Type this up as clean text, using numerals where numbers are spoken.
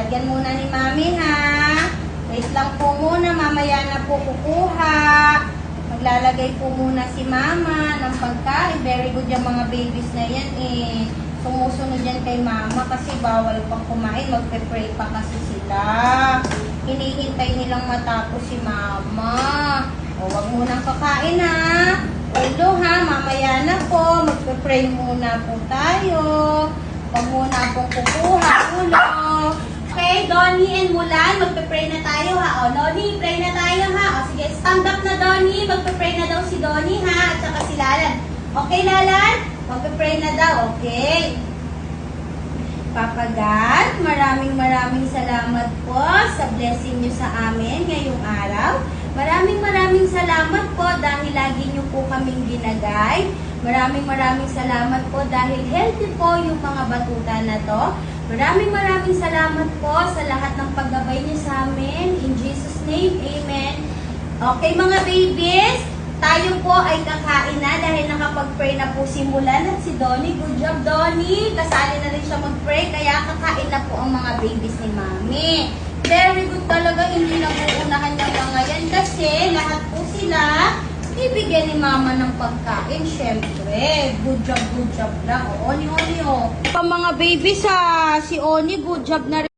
lalagyan muna ni Mami, ha? Wait lang po muna, mamaya na po kukuha. Maglalagay po muna si Mama ng pagkain. Very good yung mga babies na yan, eh. Sumusunod yan kay Mama kasi bawal pang kumain. Magpe-pray pa kasi sila. Hinihintay nilang matapos si Mama. O, wag munang kakain, ha? Ulo, ha? Mamaya na po. Magpe-pray muna po tayo. Huwag muna pong kukuha. Ulo. Okay, Donnie and Mulan, magpe-pray na tayo, ha? O, Donnie, pray na tayo, ha? O, sige, stand up na, Donnie. Magpe-pray na daw si Donnie, ha? At saka si Lalan. Okay, Lalan? Magpe-pray na daw, okay? Papa God, maraming salamat po sa blessing niyo sa amin ngayong araw. Maraming salamat po dahil lagi niyo po kaming ginagay. Maraming salamat po dahil healthy po yung mga batuta na to. Maraming salamat po sa lahat ng paggabay niyo sa amin. In Jesus' name, Amen. Okay mga babies, tayo po ay kakain na dahil nakapag-pray na po si Mulan at si Donnie. Good job, Donnie. Kasali na rin siya mag-pray, kaya kakain na po ang mga babies ni Mami. Very good talaga, hindi na uunahan yung mga yan kasi lahat po sila ibigyan ni Mama ng pagkain, syempre. Good job lang. O, Oni, o. Pa mga babies ha, si Oni, good job na rin.